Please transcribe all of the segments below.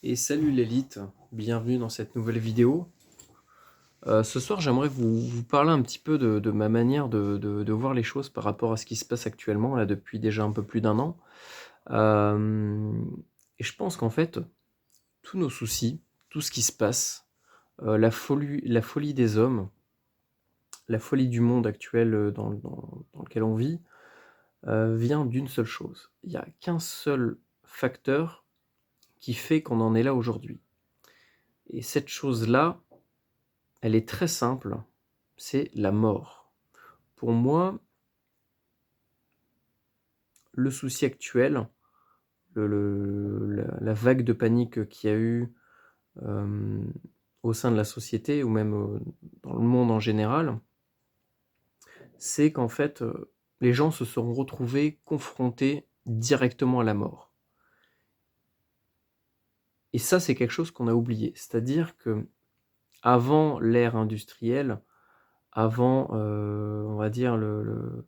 Et salut l'élite, bienvenue dans cette nouvelle vidéo. Ce soir, j'aimerais vous parler un petit peu de ma manière de voir les choses par rapport à ce qui se passe actuellement, là, depuis déjà un peu plus d'un an. Hem et je pense qu'en fait, tous nos soucis, tout ce qui se passe, la folie des hommes, la folie du monde actuel, dans lequel on vit, vient d'une seule chose. Il y a qu'un seul facteur qui fait qu'on en est là aujourd'hui et cette chose-là, elle est très simple, c'est la mort. Pour moi, le souci actuel, la vague de panique qu'il y a eu, hem, au sein de la société ou même, dans le monde en général, c'est qu'en fait, les gens se sont retrouvés confrontés directement à la mort et ça, c'est quelque chose qu'on a oublié. C'est-à-dire qu'avant l'ère industrielle, avant, on va dire le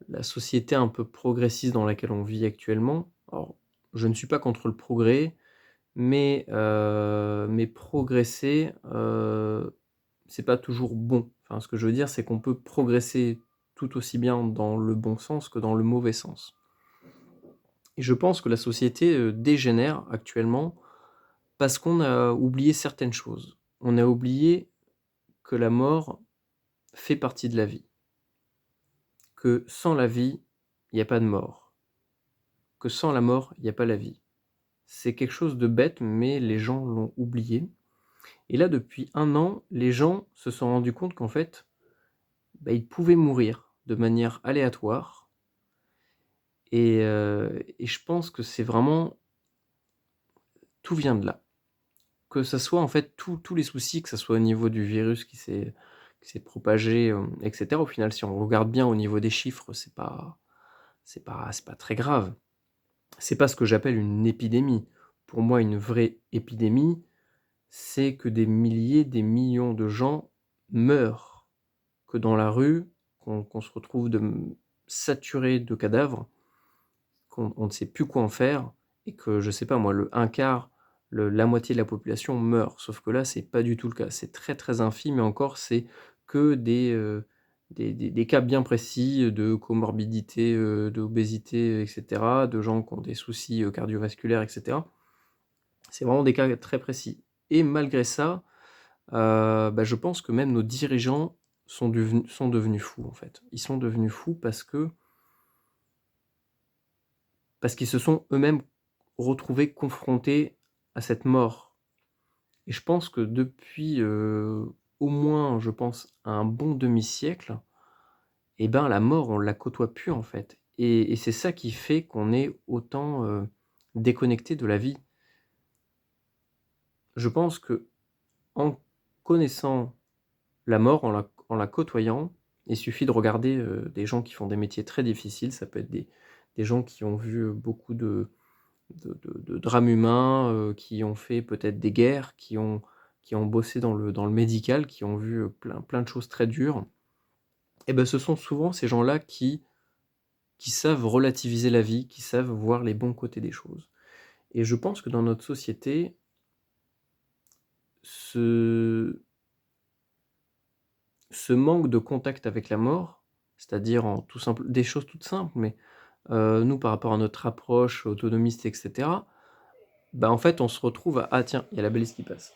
la société un peu progressiste dans laquelle on vit actuellement. Alors, je ne suis pas contre le progrès, mais progresser, c'est pas toujours bon. Enfin, ce que je veux dire, c'est qu'on peut progresser tout aussi bien dans le bon sens que dans le mauvais sens. Et je pense que la société, dégénère actuellement parce qu'on a oublié certaines choses. On a oublié que la mort fait partie de la vie, que sans la vie, il y a pas de mort, que sans la mort, il y a pas la vie. C'est quelque chose de bête, mais les gens l'ont oublié et là, depuis un an, les gens se sont rendus compte qu'en fait, bah, ils pouvaient mourir de manière aléatoire et je pense que c'est vraiment tout vient de là. Que ça soit en fait tous les soucis, que ça soit au niveau du virus qui s'est propagé, et cetera. Au final, si on regarde bien au niveau des chiffres, c'est pas très grave. C'est pas ce que j'appelle une épidémie. Pour moi, une vraie épidémie, c'est que des milliers, des millions de gens meurent, que dans la rue, qu'on se retrouve saturé de cadavres, qu'on ne sait plus quoi en faire et que, je sais pas moi, le un quart, la moitié de la population meurt. Sauf que là, c'est pas du tout le cas. C'est très, très infime et encore, c'est que des cas bien précis, de comorbidité, d'obésité, et cetera, de gens qui ont des soucis, cardiovasculaires, et cetera. C'est vraiment des cas très précis et malgré ça, bah, je pense que même nos dirigeants sont devenus fous, en fait. Ils sont devenus fous parce qu'ils se sont eux-mêmes retrouvés confrontés à cette mort et je pense que depuis, au moins, je pense, un bon demi-siècle et ben, la mort, on la côtoie plus, en fait et c'est ça qui fait qu'on est autant, déconnectés de la vie. Je pense qu'en connaissant la mort, en la côtoyant, il suffit de regarder, des gens qui font des métiers très difficiles. Ça peut être des gens qui ont vu, beaucoup de drames humains, qui ont fait peut-être des guerres, qui ont bossé dans le médical, qui ont vu, plein de choses très dures et ben, ce sont souvent ces gens-là qui savent relativiser la vie, qui savent voir les bons côtés des choses et je pense que dans notre société, ce ce manque de contact avec la mort, c'est-à-dire en tout simple des choses toutes simples, mais, nous par rapport à notre approche autonomiste et cetera, bah, en fait, on se retrouve à: «Ah tiens, il y a la balise qui passe».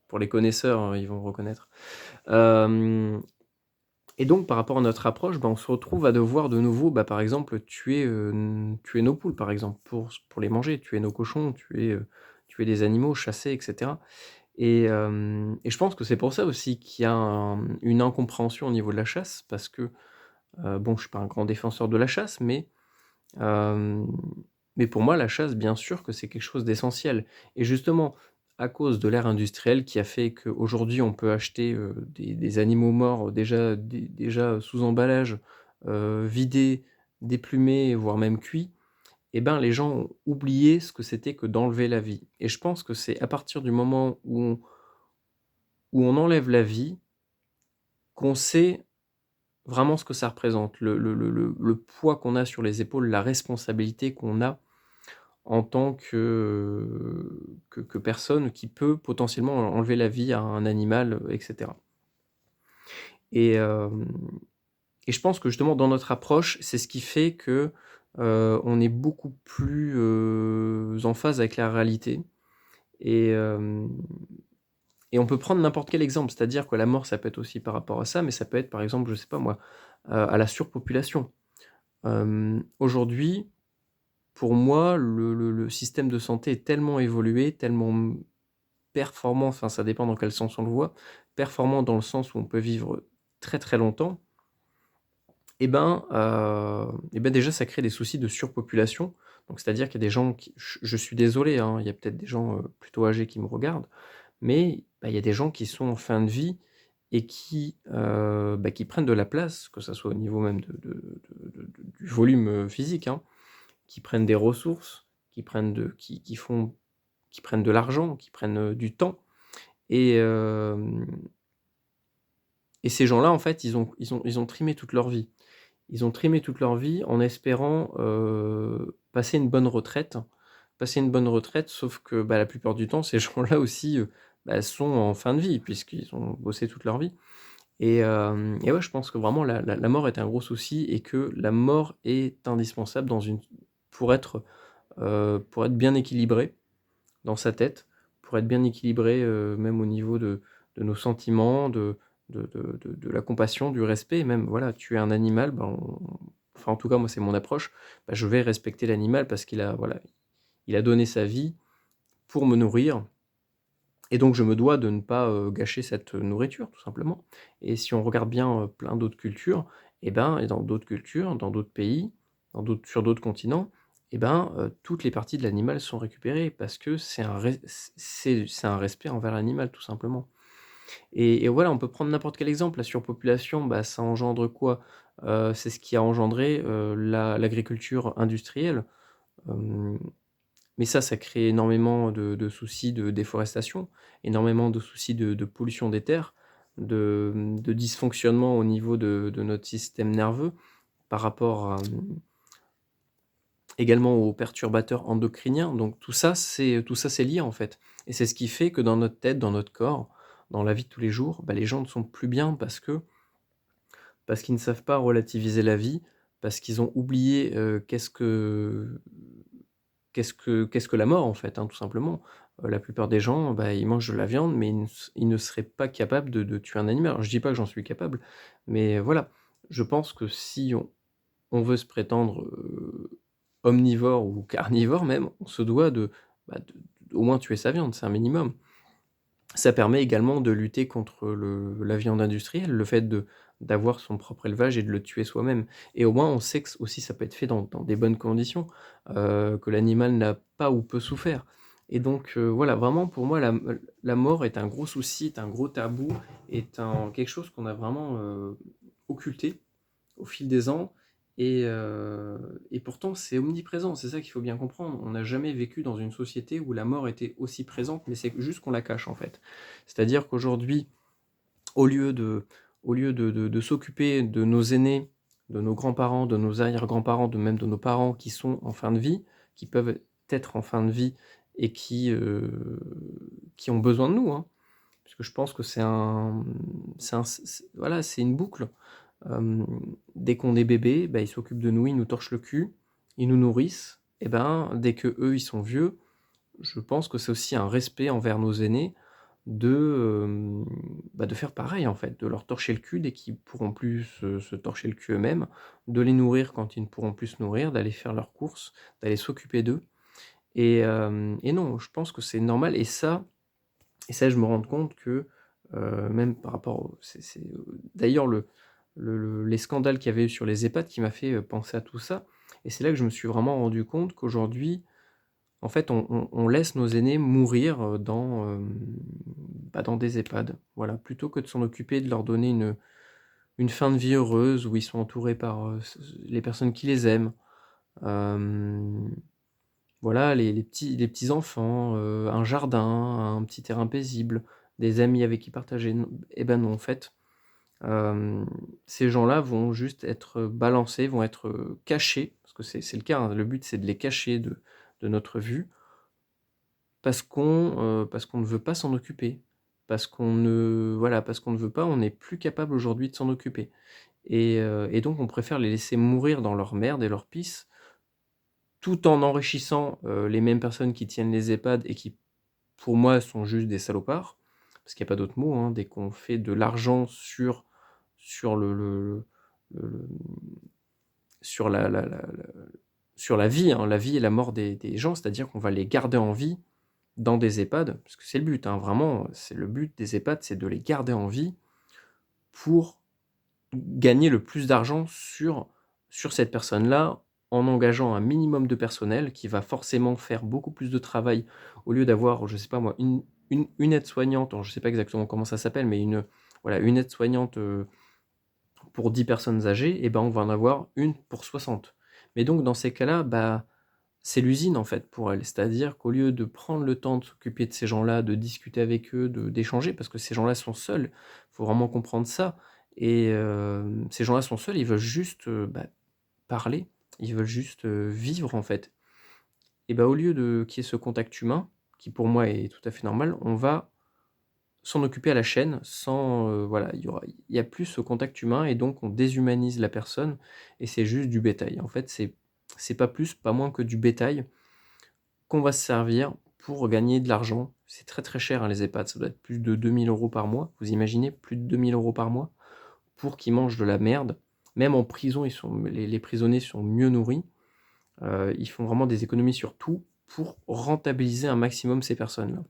Pour les connaisseurs, ils vont reconnaître. Hem et donc par rapport à notre approche, bah, on se retrouve à devoir de nouveau, bah, par exemple, tuer nos poules, par exemple, pour les manger, tuer nos cochons, tuer des animaux, chasser et cetera et je pense que c'est pour ça aussi qu'il y a une incompréhension au niveau de la chasse parce que, bon, je suis pas un grand défenseur de la chasse, hem, mais pour moi, la chasse, bien sûr que c'est quelque chose d'essentiel et justement, à cause de l'ère industrielle qui a fait qu'aujourd'hui on peut acheter, des animaux morts déjà sous emballage, vidés, déplumés, voire même cuits et ben, les gens ont oublié ce que c'était que d'enlever la vie et je pense que c'est à partir du moment où on enlève la vie qu'on sait vraiment ce que ça représente, le poids qu'on a sur les épaules, la responsabilité qu'on a en tant que personne qui peut potentiellement enlever la vie à un animal, et cetera. Et hem et je pense que justement dans notre approche, c'est ce qui fait que, on est beaucoup plus, en phase avec la réalité et hem et on peut prendre n'importe quel exemple. C'est-à-dire que la mort, ça peut être aussi par rapport à ça, mais ça peut être par exemple, je sais pas moi, à la surpopulation. Aujourd'hui, pour moi, le système de santé est tellement évolué, tellement, performant, enfin ça dépend dans quel sens on le voit, performant dans le sens où on peut vivre très, très longtemps. Et ben, déjà ça crée des soucis de surpopulation. Donc c'est-à-dire qu'il y a des gens qui je suis désolé, hein, il y a peut-être des gens, plutôt âgés qui me regardent, mais bah, il y a des gens qui sont en fin de vie et qui prennent de la place, que ça soit au niveau même du volume, physique, hein, qui prennent des ressources, qui prennent de qui prennent de l'argent, qui prennent, du temps et hem et ces gens-là, en fait, ils ont trimé toute leur vie. Ils ont trimé toute leur vie en espérant, passer une bonne retraite. Passer une bonne retraite, sauf que, bah, la plupart du temps, ces gens-là aussi, bah, sont en fin de vie puisqu'ils ont bossé toute leur vie et ouais, je pense que vraiment la mort est un gros souci et que la mort est indispensable pour être bien équilibré dans sa tête, pour être bien équilibré, même au niveau de nos sentiments, de la compassion, du respect et même voilà, tuer un animal, ben, enfin en tout cas moi c'est mon approche, bah, je vais respecter l'animal parce qu'il a voilà, il a donné sa vie pour me nourrir et donc je me dois de ne pas, gâcher cette nourriture tout simplement et si on regarde bien, plein d'autres cultures et dans d'autres cultures, dans d'autres pays, sur d'autres continents toutes les parties de l'animal sont récupérées parce que c'est un respect envers l'animal tout simplement et voilà, on peut prendre n'importe quel exemple. La surpopulation, bah, ça engendre quoi? C'est ce qui a engendré, l'agriculture industrielle, hem mais ça crée énormément de soucis de déforestation, énormément de soucis de pollution des terres, de dysfonctionnement au niveau de notre système nerveux par rapport également aux perturbateurs endocriniens. Donc tout ça, c'est lié, en fait et c'est ce qui fait que dans notre tête, dans notre corps, dans la vie de tous les jours, bah, les gens ne sont plus bien parce qu'ils ne savent pas relativiser la vie, parce qu'ils ont oublié, qu'est-ce que la mort, en fait, hein, tout simplement? La plupart des gens, bah, ils mangent de la viande, mais ils ne seraient pas capables de tuer un animal. Alors je dis pas que j'en suis capable, mais voilà. Je pense que si on veut se prétendre, omnivore ou carnivore même, on se doit de au moins tuer sa viande, c'est un minimum. Ça permet également de lutter contre la viande industrielle, le fait d'avoir son propre élevage et de le tuer soi-même et au moins on sait que aussi ça peut être fait dans des bonnes conditions, que l'animal n'a pas ou peu souffert et donc voilà, vraiment pour moi la mort est un gros souci, est un gros tabou, est un quelque chose qu'on a vraiment, occulté au fil des ans et pourtant c'est omniprésent. C'est ça qu'il faut bien comprendre. On n'a jamais vécu dans une société où la mort était aussi présente, mais c'est juste qu'on la cache, en fait. C'est-à-dire qu'aujourd'hui, au lieu de au lieu de s'occuper de nos aînés, de nos grands-parents, de nos arrière-grands-parents, de même de nos parents qui sont en fin de vie, qui peuvent être en fin de vie et qui ont besoin de nous, hein. Parce que je pense que voilà, c'est une boucle. Hem, Dès qu'on est bébé, bah, ils s'occupent de nous, ils nous torchent le cul, ils nous nourrissent et ben, dès qu'eux, ils sont vieux, je pense que c'est aussi un respect envers nos aînés de faire pareil, en fait, de leur torcher le cul dès qu'ils pourront plus se torcher le cul eux-mêmes, de les nourrir quand ils ne pourront plus se nourrir, d'aller faire leurs courses, d'aller s'occuper d'eux et non, je pense que c'est normal et ça je me rends compte que, même par rapport au d'ailleurs les scandales qu'il y avait eu sur les EHPAD qui m'a fait, penser à tout ça et c'est là que je me suis vraiment rendu compte qu'aujourd'hui, en fait, on laisse nos aînés mourir, dans des EHPAD. Voilà, plutôt que de s'en occuper, de leur donner une fin de vie heureuse où ils sont entourés par, les personnes qui les aiment. Hem, voilà, les petits enfants, un jardin, un petit terrain paisible, des amis avec qui partager. Non, et ben non, en fait, Hem, ces gens-là vont juste être balancés, vont être, cachés, parce que c'est le cas, hein. Le but, c'est de les cacher de notre vue parce qu'on ne veut pas s'en occuper. Parce qu'on ne voilà, parce qu'on ne veut pas, on n'est plus capable aujourd'hui de s'en occuper et donc on préfère les laisser mourir dans leur merde et leur pisse, tout en enrichissant, les mêmes personnes qui tiennent les EHPAD et qui, pour moi, sont juste des salopards. Parce qu'il y a pas d'autre mot, hein. Dès qu'on fait de l'argent sur le sur sur la vie, hein, la vie et la mort des gens, c'est-à-dire qu'on va les garder en vie dans des EHPAD, parce que c'est le but, hein, vraiment, c'est le but des EHPAD, c'est de les garder en vie pour gagner le plus d'argent sur cette personne-là, en engageant un minimum de personnel qui va forcément faire beaucoup plus de travail. Au lieu d'avoir, je sais pas moi, une aide-soignante, alors je sais pas exactement comment ça s'appelle, mais voilà, une aide-soignante, pour 10 personnes âgées, et ben, on va en avoir une pour 60. Mais donc dans ces cas-là, bah, c'est l'usine en fait pour elle. C'est-à-dire qu'au lieu de prendre le temps de s'occuper de ces gens-là, de discuter avec eux, d'échanger, parce que ces gens-là sont seuls, faut vraiment comprendre ça et ces gens-là sont seuls, ils veulent juste, bah, parler, ils veulent juste, vivre en fait et bah, au lieu de qu'il y ait ce contact humain, qui pour moi est tout à fait normal, on va s'en occuper à la chaîne sans, voilà, il y a plus ce contact humain et donc on déshumanise la personne et c'est juste du bétail. En fait, c'est pas plus, pas moins que du bétail qu'on va se servir pour gagner de l'argent. C'est très, très cher, hein, les EHPAD, ça doit être plus de 2 000 € par mois. Vous imaginez? Plus de 2 000 € par mois pour qu'ils mangent de la merde. Même en prison, les prisonniers sont mieux nourris. Ils font vraiment des économies sur tout pour rentabiliser un maximum ces personnes-là.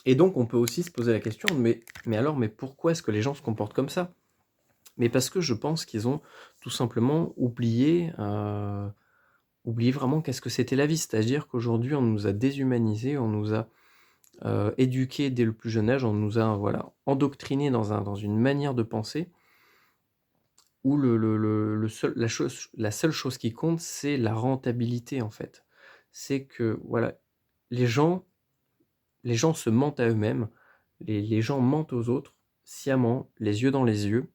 Et donc on peut aussi se poser la question: «Mais alors, mais pourquoi est-ce que les gens se comportent comme ça?» Mais parce que je pense qu'ils ont tout simplement oublié vraiment qu'est-ce que c'était la vie. C'est-à-dire qu'aujourd'hui, on nous a déshumanisés, on nous a, éduqués dès le plus jeune âge, on nous a, voilà, endoctrinés dans une manière de penser où la seule chose qui compte, c'est la rentabilité, en fait. C'est que, voilà, les gens les gens se mentent à eux-mêmes, les gens mentent aux autres, sciemment, les yeux dans les yeux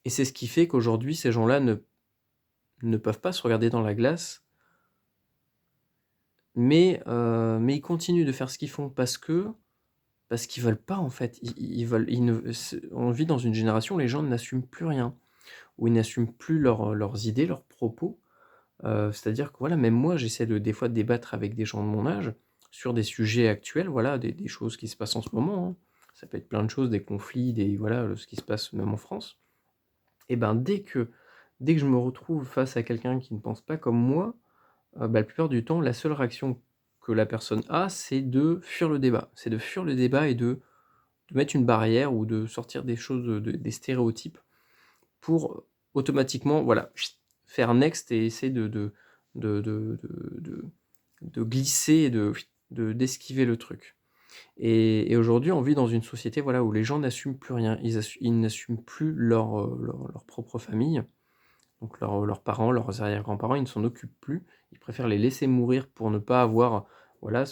et c'est ce qui fait qu'aujourd'hui, ces gens-là ne peuvent pas se regarder dans la glace, mais ils continuent de faire ce qu'ils font parce qu'ils veulent pas, en fait. Ils veulent ils ne c'est on vit dans une génération où les gens n'assument plus rien, où ils n'assument plus leurs idées, leurs propos. C'est-à-dire que, voilà, même moi, j'essaie des fois de débattre avec des gens de mon âge sur des sujets actuels, voilà, des choses qui se passent en ce moment, hein. Ça peut être plein de choses, des conflits, voilà, ce qui se passe même en France. Et ben, dès que je me retrouve face à quelqu'un qui ne pense pas comme moi, bah, la plupart du temps, la seule réaction que la personne a, c'est de fuir le débat. C'est de fuir le débat et de mettre une barrière ou de sortir des choses, des stéréotypes pour automatiquement, voilà, faire next et essayer de de de de de glisser et d'esquiver le truc. Et aujourd'hui, on vit dans une société, voilà, où les gens n'assument plus rien. Ils n'assument plus leur propre famille, donc leurs parents, leurs arrière-grands-parents, ils ne s'en occupent plus. Ils préfèrent les laisser mourir pour ne pas avoir, voilà,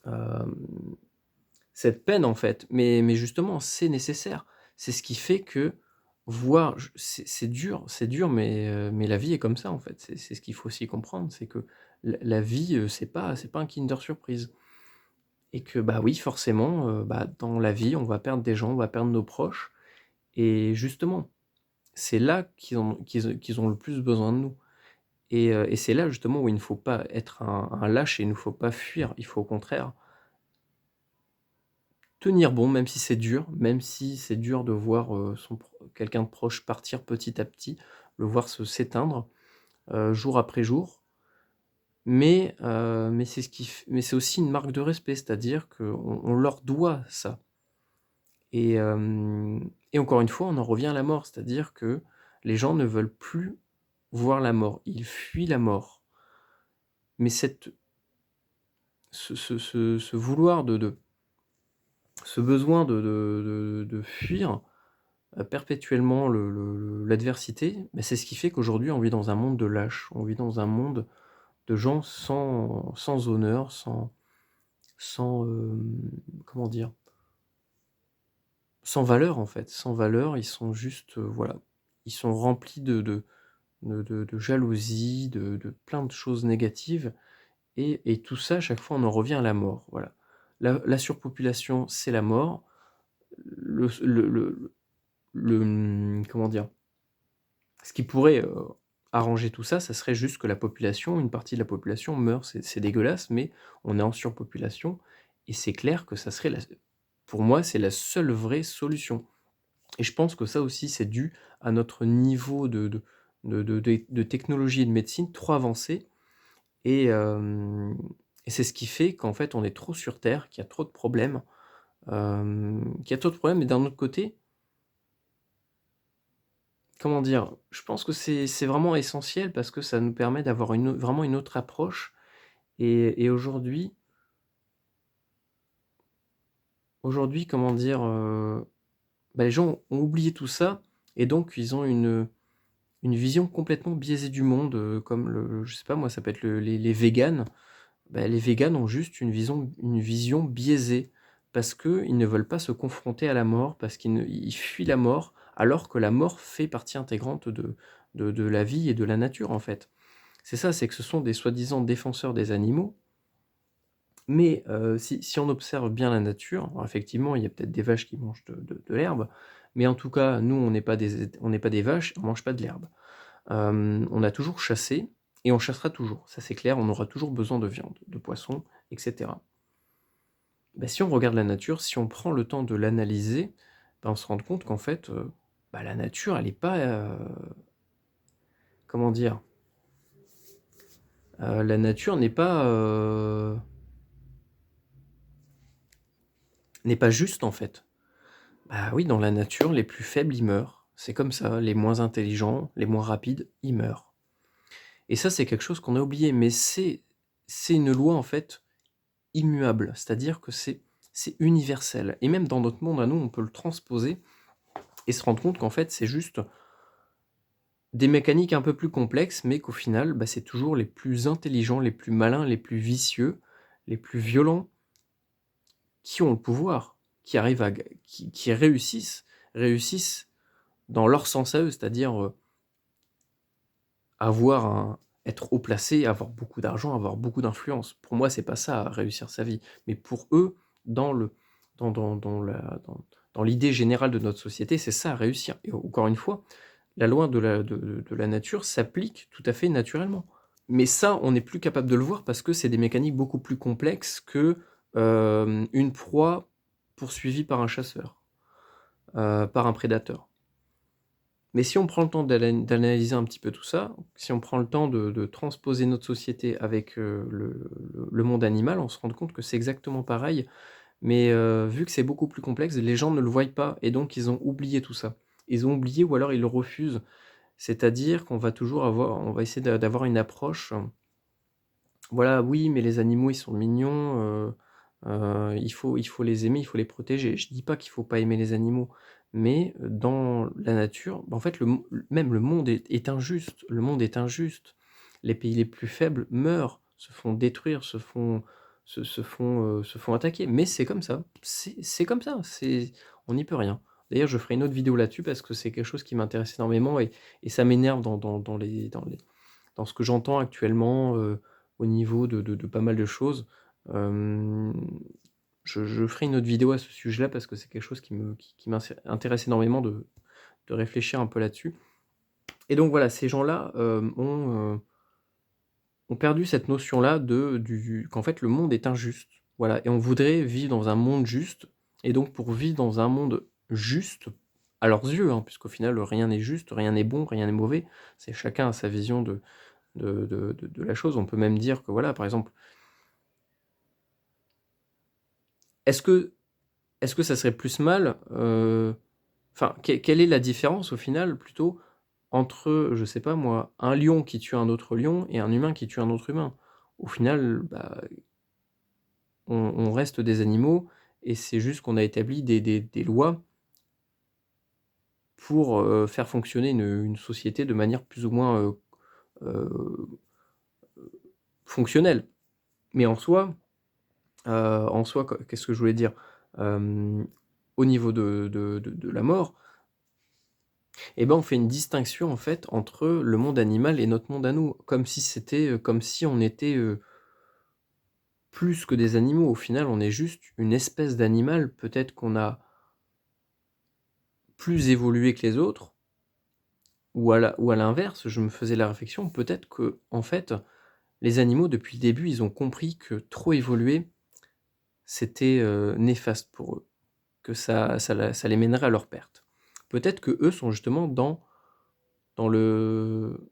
hem, cette peine, en fait. Mais justement, c'est nécessaire. C'est ce qui fait que voir j c'est dur, mais la vie est comme ça, en fait. C'est ce qu'il faut aussi comprendre, c'est que la vie, c'est pas un Kinder Surprise et que, bah, oui, forcément, bah, dans la vie, on va perdre des gens, on va perdre nos proches et justement, c'est là qu'ils ont le plus besoin de nous et c'est là, justement, où il ne faut pas être un lâche et il ne faut pas fuir. Il faut au contraire tenir bon, même si c'est dur, même si c'est dur de voir, quelqu'un de proche partir petit à petit, le voir s'éteindre, jour après jour. Mais c'est ce qui f mais c'est aussi une marque de respect, c'est-à-dire qu'on leur doit ça et encore une fois, on en revient à la mort, c'est-à-dire que les gens ne veulent plus voir la mort, ils fuient la mort. Mais ce vouloir ce besoin de fuir, perpétuellement l'adversité, bah, c'est ce qui fait qu'aujourd'hui on vit dans un monde de lâches. On vit dans un monde de gens sans honneur, comment dire? sans valeur, en fait, sans valeur. Ils sont juste, voilà, ils sont remplis de jalousie, de plein de choses négatives et tout ça, à chaque fois, on en revient à la mort, voilà. La surpopulation, c'est la mort. Comment dire? Ce qui pourrait, arranger tout ça, ça serait juste que la population, une partie de la population meure. C'est dégueulasse, mais on est en surpopulation et c'est clair que ça serait la pour moi, c'est la seule vraie solution et je pense que ça aussi, c'est dû à notre niveau de technologie et de médecine trop avancé et et c'est ce qui fait qu'en fait, on est trop sur terre, qu'il y a trop de problèmes, qu'il y a trop de problèmes et d'un autre côté, comment dire? Je pense que c'est vraiment essentiel parce que ça nous permet d'avoir vraiment une autre approche et aujourd'hui, comment dire? Bah, les gens ont oublié tout ça et donc ils ont une vision complètement biaisée du monde, comme je sais pas moi, ça peut être les véganes. Bah, les véganes ont juste une vision biaisée parce qu'ils ne veulent pas se confronter à la mort, parce ils fuient la mort, alors que la mort fait partie intégrante de la vie et de la nature, en fait. C'est ça, c'est que ce sont des soi-disant défenseurs des animaux, mais si on observe bien la nature, alors effectivement, il y a peut-être des vaches qui mangent de l'herbe, mais en tout cas, nous, on n'est pas des vaches, on mange pas de l'herbe. On a toujours chassé et on chassera toujours, ça c'est clair, on aura toujours besoin de viande, de poisson et cetera. Bah, si on regarde la nature, si on prend le temps de l'analyser, bah, on se rend compte qu'en fait, bah, la nature, elle est pas, comment dire? La nature n'est pas juste, en fait. Bah, oui, dans la nature, les plus faibles, ils meurent. C'est comme ça, les moins intelligents, les moins rapides, ils meurent. Et ça, c'est quelque chose qu'on a oublié, mais c'est une loi, en fait, immuable. C'est-à-dire que c'est universel et même dans notre monde à nous, on peut le transposer et se rendre compte qu'en fait, c'est juste des mécaniques un peu plus complexes, mais qu'au final, bah, c'est toujours les plus intelligents, les plus malins, les plus vicieux, les plus violents qui ont le pouvoir, qui arrivent à g qui réussissent dans leur sens à eux, c'est-à-dire, avoir être haut placé, avoir beaucoup d'argent, avoir beaucoup d'influence. Pour moi, c'est pas ça, réussir sa vie, mais pour eux, dans le dans la dans l'idée générale de notre société, c'est ça réussir et encore une fois, la loi de la nature s'applique tout à fait naturellement. Mais ça, on n'est plus capable de le voir parce que c'est des mécaniques beaucoup plus complexes que, une proie poursuivie par un chasseur, par un prédateur. Mais si on prend le temps d'analyser un petit peu tout ça, si on prend le temps de transposer notre société avec, le monde animal, on se rend compte que c'est exactement pareil, mais vu que c'est beaucoup plus complexe, les gens ne le voient pas et donc ils ont oublié tout ça. Ils ont oublié ou alors ils le refusent. C'est-à-dire on va essayer d'avoir une approche, voilà, oui, mais les animaux, ils sont mignons, il faut les aimer, il faut les protéger. Je dis pas qu'il faut pas aimer les animaux, mais dans la nature, bah, en fait, même le monde est injuste. Le monde est injuste. Les pays les plus faibles meurent, se font détruire, se font attaquer, mais c'est comme ça. C'est comme ça, on n'y peut rien. D'ailleurs, je ferai une autre vidéo là-dessus parce que c'est quelque chose qui m'intéresse énormément et ça m'énerve dans ce que j'entends actuellement, au niveau de pas mal de choses. Hem, je ferai une autre vidéo à ce sujet-là parce que c'est quelque chose qui m'intéresse énormément de réfléchir un peu là-dessus et donc voilà, ces gens-là, ont perdu cette notion-là qu'en fait le monde est injuste. Voilà et on voudrait vivre dans un monde juste et donc pour vivre dans un monde juste, à leurs yeux, hein, puisqu'au final, rien n'est juste, rien n'est bon, rien n'est mauvais. C'est chacun a sa vision de la chose. On peut même dire que voilà, par exemple, est-ce que est-ce que ça serait plus mal, enfin, quelle est la différence au final plutôt entre, je sais pas moi, un lion qui tue un autre lion et un humain qui tue un autre humain? Au final, bah, on reste des animaux et c'est juste qu'on a établi des lois pour, faire fonctionner une société de manière plus ou moins, heu, fonctionnelle. Mais en soi, qu'est-ce que je voulais dire? Hem au niveau de la mort, et ben, on fait une distinction, en fait, entre le monde animal et notre monde à nous. Comme si c'était, comme si on était, plus que des animaux. Au final, on est juste une espèce d'animal. Peut-être qu'on a plus évolué que les autres, ou à l'inverse, je me faisais la réflexion, peut-être que en fait, les animaux, depuis le début, ils ont compris que trop évoluer, c'était, néfaste pour eux, que ça les mènerait à leur perte. Peut-être qu'eux sont justement dans le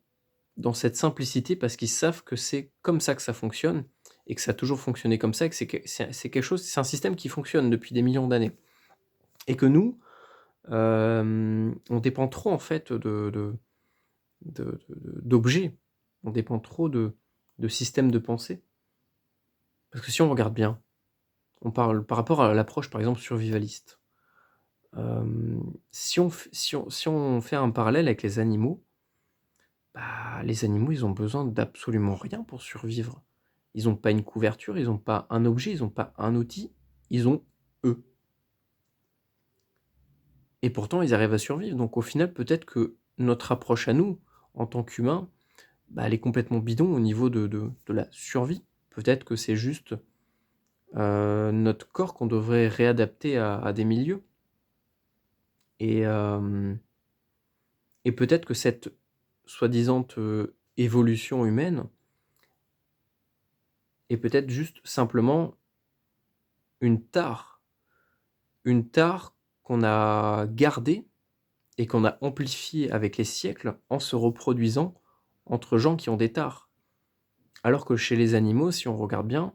dans cette simplicité parce qu'ils savent que c'est comme ça que ça fonctionne et que ça a toujours fonctionné comme ça et que c'est quelque chose, c'est un système qui fonctionne depuis des millions d'années et que nous, on dépend trop en fait d'objets. On dépend trop de systèmes de pensée. Parce que si on regarde bien, on parle par rapport à l'approche, par exemple, survivaliste. Si on fait un parallèle avec les animaux, bah, les animaux, ils ont besoin d'absolument rien pour survivre. Ils ont pas une couverture, ils ont pas un objet, ils ont pas un outil, ils ont eux. Et pourtant, ils arrivent à survivre. Donc au final, peut-être que notre approche à nous, en tant qu'humains, bah, elle est complètement bidon au niveau de la survie. Peut-être que c'est juste, notre corps qu'on devrait réadapter à des milieux et hem et peut-être que cette soi-disant, évolution humaine est peut-être juste simplement une tare. Une tare qu'on a gardée et qu'on a amplifiée avec les siècles en se reproduisant entre gens qui ont des tares. Alors que chez les animaux, si on regarde bien,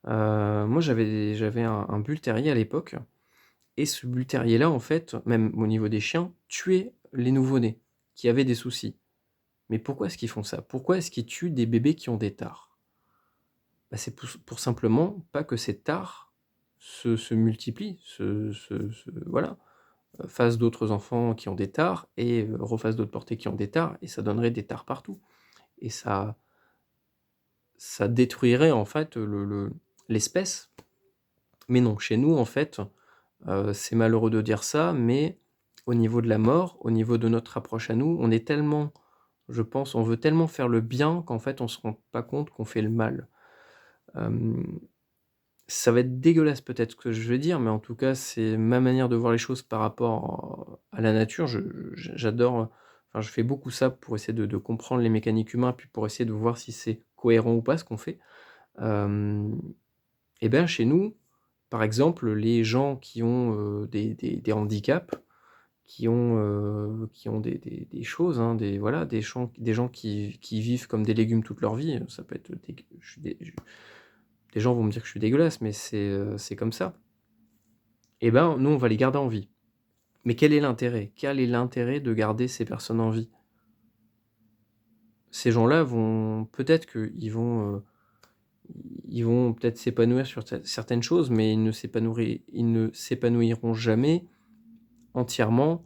moi j'avais un bull terrier à l'époque et ce bull terrier-là, en fait, même au niveau des chiens, tuait les nouveau-nés qui avaient des soucis. Mais pourquoi est-ce qu'ils font ça? Pourquoi est-ce qu'ils tuent des bébés qui ont des tares? Bah, c'est pour simplement pas que ces tares se multiplient, voilà, fassent d'autres enfants qui ont des tares et refassent d'autres portées qui ont des tares et ça donnerait des tares partout et ça détruirait en fait l'espèce. Mais non, chez nous en fait, c'est malheureux de dire ça, mais au niveau de la mort, au niveau de notre approche à nous, on est tellement, je pense, on veut tellement faire le bien qu'en fait on se rend pas compte qu'on fait le mal. Hem, Ça va être dégueulasse peut-être ce que je vais dire, mais en tout cas, c'est ma manière de voir les choses par rapport à la nature. J'adore, enfin, je fais beaucoup ça pour essayer de comprendre les mécaniques humaines, puis pour essayer de voir si c'est cohérent ou pas ce qu'on fait. Hem Et ben, chez nous, par exemple, les gens qui ont, des handicaps, qui ont des choses, hein, voilà, des gens qui vivent comme des légumes toute leur vie, ça peut être dégue je suis dé je des gens vont me dire que je suis dégueulasse, mais c'est comme ça. Et ben, nous, on va les garder en vie. Mais quel est l'intérêt? Quel est l'intérêt de garder ces personnes en vie? Ces gens-là vont peut-être ils vont peut-être s'épanouir sur certaines choses, mais ils ne s'épanouiront jamais entièrement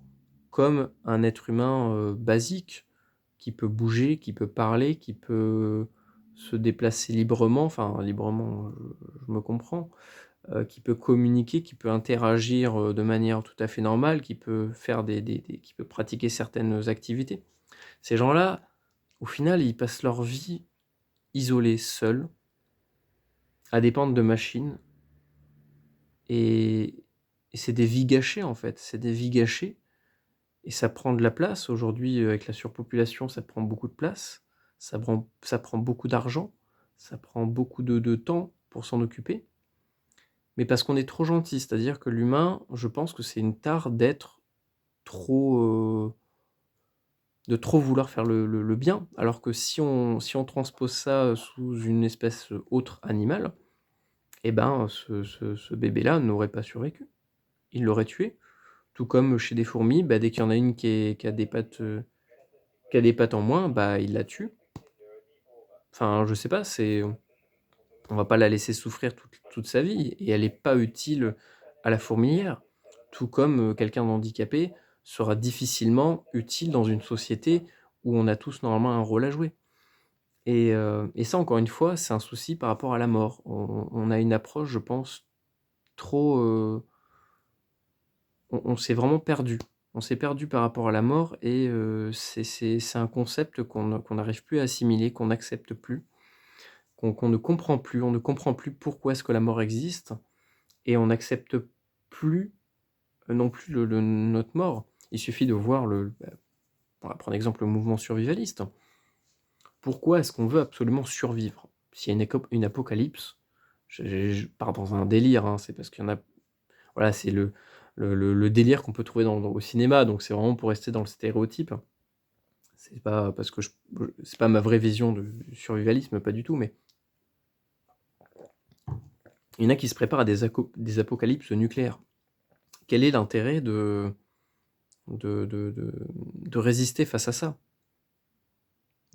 comme un être humain, basique, qui peut bouger, qui peut parler, qui peut se déplacer librement, enfin librement, je me comprends, qui peut communiquer, qui peut interagir, de manière tout à fait normale, qui peut faire qui peut pratiquer certaines activités. Ces gens-là, au final, ils passent leur vie isolés, seuls, à dépendre de machines et et c'est des vies gâchées, en fait. C'est des vies gâchées et ça prend de la place. Aujourd'hui, avec la surpopulation, ça prend beaucoup de place, ça prend beaucoup d'argent, ça prend beaucoup de temps pour s'en occuper, mais parce qu'on est trop gentil. C'est-à-dire que l'humain, je pense que c'est une tare d'être trop, de trop vouloir faire le bien. Alors que si on transpose ça, sous une espèce, autre animale, et ben, ce bébé-là n'aurait pas survécu. Il l'aurait tué. Tout comme chez des fourmis, bah, dès qu'il y en a une qui a des pattes en moins, bah, il la tue. Enfin, je sais pas, on va pas la laisser souffrir toute sa vie et elle est pas utile à la fourmilière. Tout comme, quelqu'un d'handicapé sera difficilement utile dans une société où on a tous normalement un rôle à jouer et ça encore une fois, c'est un souci par rapport à la mort. On a une approche, je pense, trop, on s'est vraiment perdu. On s'est perdu par rapport à la mort et c'est un concept qu'on n'arrive plus à assimiler, qu'on n'accepte plus, qu'on ne comprend plus. On ne comprend plus pourquoi est-ce que la mort existe et on n'accepte plus, non plus notre mort. Il suffit de voir on va prendre exemple le mouvement survivaliste. Pourquoi est-ce qu'on veut absolument survivre? S'il y a une apocalypse, je pars dans un délire, hein, c'est parce qu'il y en a voilà, c'est le délire qu'on peut trouver au cinéma, donc c'est vraiment pour rester dans le stéréotype. C'est pas parce que c'est pas ma vraie vision du survivalisme, pas du tout, mais il y en a qui se préparent à des apocalypses nucléaires. Quel est l'intérêt de résister face à ça?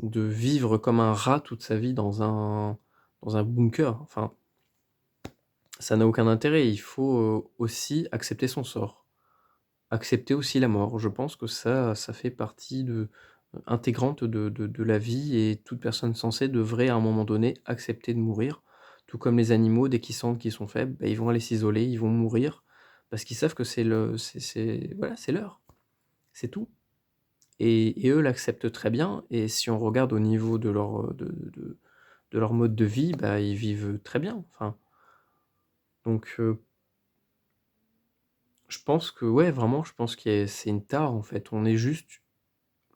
De vivre comme un rat toute sa vie dans un bunker? Enfin, ça n'a aucun intérêt. Il faut, aussi accepter son sort. Accepter aussi la mort. Je pense que ça fait partie intégrante de la vie et toute personne sensée devrait à un moment donné accepter de mourir. Tout comme les animaux, dès qu'ils sentent qu'ils sont faibles, bah, ils vont aller s'isoler, ils vont mourir parce qu'ils savent que c'est voilà, c'est l'heure, c'est tout et eux l'acceptent très bien et si on regarde au niveau de leur mode de vie, bah, ils vivent très bien. Enfin, donc je pense que ouais, vraiment, je pense que c'est une tare en fait. On est juste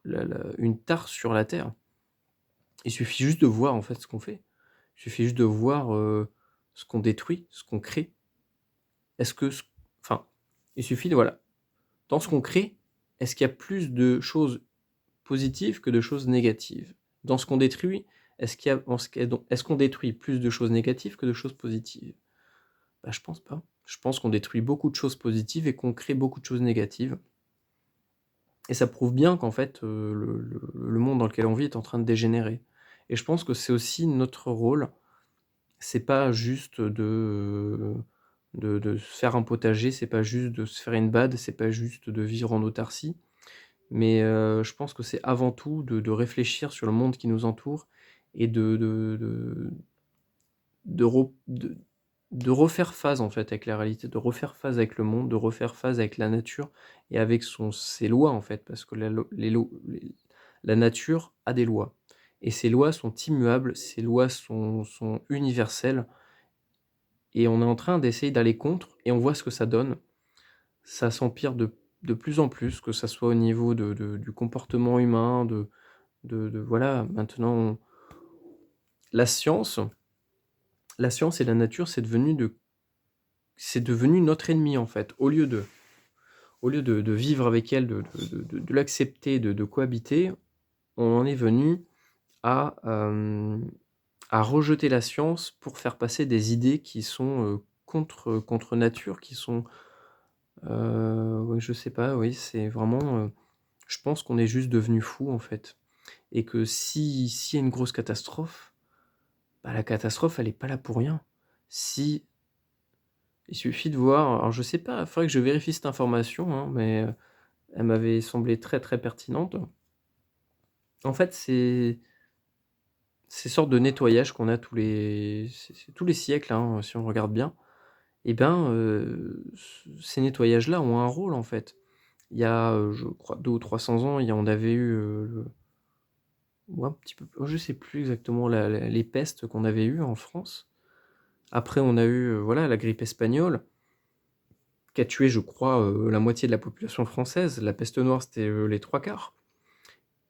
une tare sur la terre. Il suffit juste de voir, en fait, ce qu'on fait. Il suffit juste de voir, ce qu'on détruit, ce qu'on crée. Est-ce que ce enfin, il suffit de voilà, dans ce qu'on crée, est-ce qu'il y a plus de choses positives que de choses négatives? Dans ce qu'on détruit, est-ce qu'on détruit plus de choses négatives que de choses positives? Bah, je pense pas. Je pense qu'on détruit beaucoup de choses positives et qu'on crée beaucoup de choses négatives et ça prouve bien qu'en fait, le monde dans lequel on vit est en train de dégénérer et je pense que c'est aussi notre rôle. C'est pas juste de se faire un potager, c'est pas juste de se faire une bad, c'est pas juste de vivre en autarcie, mais je pense que c'est avant tout de réfléchir sur le monde qui nous entoure et de re de refaire phase, en fait, avec la réalité, de refaire phase avec le monde, de refaire phase avec la nature et avec ses lois, en fait, parce que la nature a des lois et ces lois sont immuables, ces lois sont universelles et on est en train d'essayer d'aller contre et on voit ce que ça donne. Ça s'empire de plus en plus, que ça soit au niveau du comportement humain, voilà, maintenant la science la science et la nature, c'est devenu notre ennemi, en fait. Au lieu de vivre avec elle, de l'accepter, de cohabiter, on en est venu à, à rejeter la science pour faire passer des idées qui sont, contre nature, qui sont ouais, je sais pas, oui, c'est vraiment, je pense qu'on est juste devenus fous, en fait et que s'il y a une grosse catastrophe, bah, la catastrophe, elle est pas là pour rien. Si il suffit de voir alors je sais pas, il faudrait que je vérifie cette information, hein, mais elle m'avait semblé très, très pertinente. En fait, c'est ces sortes de nettoyage qu'on a c'est tous les siècles, hein, si on regarde bien et ben, ces nettoyages-là ont un rôle, en fait. Il y a, je crois 200 ou 300 ans, on avait eu, ou un petit peu je sais plus exactement les pestes qu'on avait eues en France. Après on a eu, voilà, la grippe espagnole qui a tué, je crois, la moitié de la population française. La peste noire, c'était, les 3/4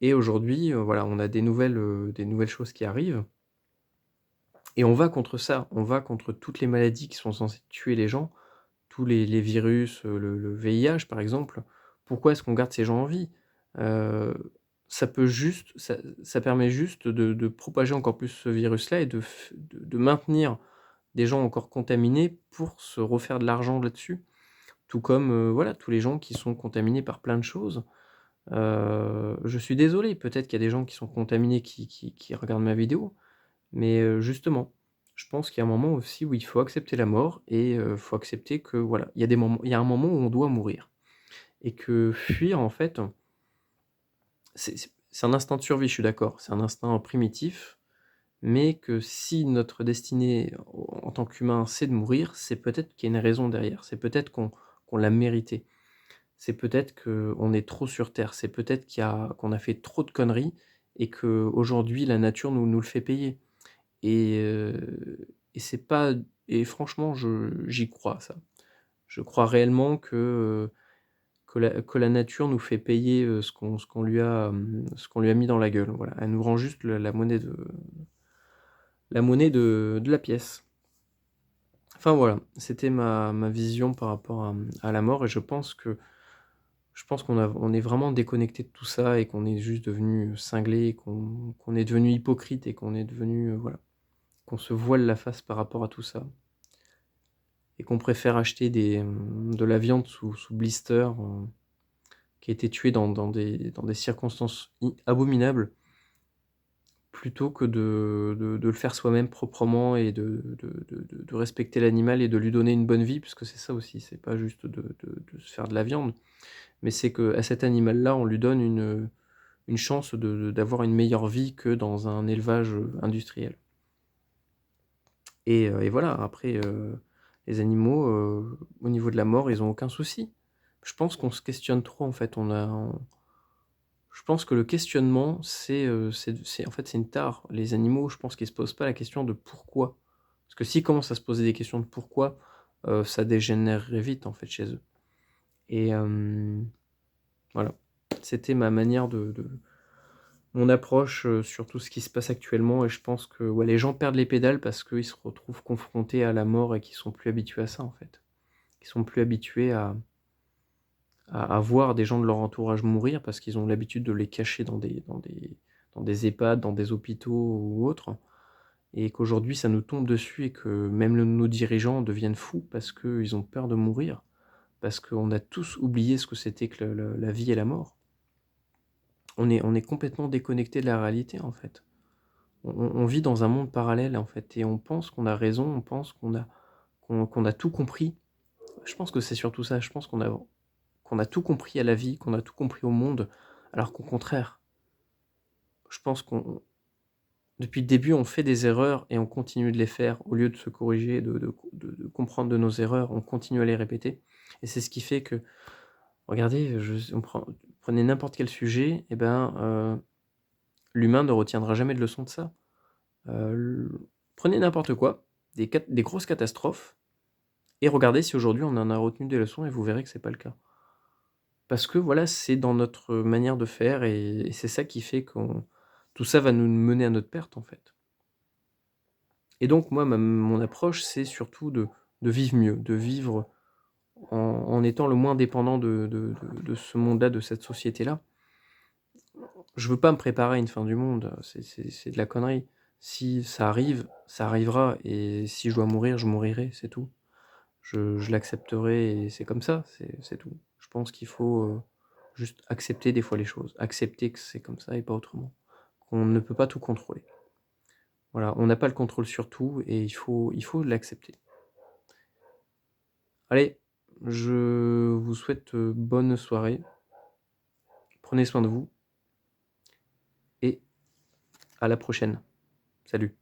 et aujourd'hui, voilà, on a des nouvelles choses qui arrivent et on va contre ça. On va contre toutes les maladies qui sont censées tuer les gens, tous les virus, le VIH par exemple. Pourquoi est-ce qu'on garde ces gens en vie? Heu, ça permet juste de propager encore plus ce virus-là et de maintenir des gens encore contaminés pour se refaire de l'argent là-dessus. Tout comme, voilà, tous les gens qui sont contaminés par plein de choses. Je suis désolé, peut-être qu'il y a des gens qui sont contaminés qui regardent ma vidéo, mais justement, je pense qu'il y a un moment aussi où il faut accepter la mort et faut accepter que voilà, il y a un moment où on doit mourir et que fuir en fait, c'est un instinct de survie, je suis d'accord, c'est un instinct primitif, mais que si notre destinée en tant qu'humain, c'est de mourir, c'est peut-être qu'il y a une raison derrière, c'est peut-être qu'on l'a mérité c'est peut-être qu'on est trop sur terre. C'est peut-être qu'on a fait trop de conneries et qu'aujourd'hui la nature nous le fait payer et c'est pas et franchement j'y crois ça. Je crois réellement que la nature nous fait payer, ce qu'on lui a mis dans la gueule, voilà. Elle nous rend juste le la monnaie de la pièce. Enfin voilà, c'était ma vision par rapport à la mort et je pense qu'on est vraiment déconnecté de tout ça et qu'on est juste devenu cinglé, qu'on est devenu hypocrite et qu'on est devenu, voilà, qu'on se voile la face par rapport à tout ça et qu'on préfère acheter de la viande sous blister, qui a été tuée dans des circonstances abominables, plutôt que de le faire soi-même proprement et de respecter l'animal et de lui donner une bonne vie, puisque c'est ça aussi, c'est pas juste de se faire de la viande, mais c'est qu'à cet animal-là, on lui donne une chance d'avoir une meilleure vie que dans un élevage, industriel et voilà, après, les animaux, au niveau de la mort, ils ont aucun souci. Je pense qu'on se questionne trop, en fait, je pense que le questionnement, c'est en fait, c'est une tare. Les animaux, je pense qu'ils se posent pas la question de pourquoi. Parce que s'ils commencent à se poser des questions de pourquoi, ça dégénérerait vite, en fait, chez eux et voilà. C'était ma manière de mon approche, sur tout ce qui se passe actuellement et je pense que, ouais, les gens perdent les pédales parce qu'ils se retrouvent confrontés à la mort et qu'ils sont plus habitués à ça, en fait. Ils sont plus habitués à voir des gens de leur entourage mourir parce qu'ils ont l'habitude de les cacher dans des EHPAD, dans des hôpitaux ou autres et qu'aujourd'hui ça nous tombe dessus et que même nos dirigeants deviennent fous parce qu'ils ont peur de mourir, parce qu'on a tous oublié ce que c'était que le la vie et la mort. On est complètement déconnecté de la réalité, en fait. On vit dans un monde parallèle, en fait et on pense qu'on a raison, on pense qu'on a tout compris. Je pense que c'est surtout ça, je pense qu'on a tout compris à la vie, qu'on a tout compris au monde, alors qu'au contraire, je pense qu'on depuis le début, on fait des erreurs et on continue de les faire au lieu de se corriger, de comprendre de nos erreurs, on continue à les répéter et c'est ce qui fait que regardez, prenez n'importe quel sujet et ben, l'humain ne retiendra jamais de leçon de ça. L Prenez n'importe quoi, des grosses catastrophes et regardez si aujourd'hui on en a retenu des leçons et vous verrez que c'est pas le cas. Parce que voilà, c'est dans notre manière de faire et c'est ça qui fait qu'on tout ça va nous mener à notre perte, en fait. Et donc moi, mon approche, c'est surtout de vivre mieux, de vivre en étant le moins dépendant de ce monde-là, de cette société-là. Je veux pas me préparer à une fin du monde, c'est de la connerie. Si ça arrive, ça arrivera et si je dois mourir, je mourirai, c'est tout. Je l'accepterai et c'est comme ça, c'est tout. Je pense qu'il faut, juste accepter des fois les choses, accepter que c'est comme ça et pas autrement. Qu'on ne peut pas tout contrôler. Voilà, on n'a pas le contrôle sur tout et il faut l'accepter. Allez, je vous souhaite, bonne soirée. Prenez soin de vous et à la prochaine. Salut.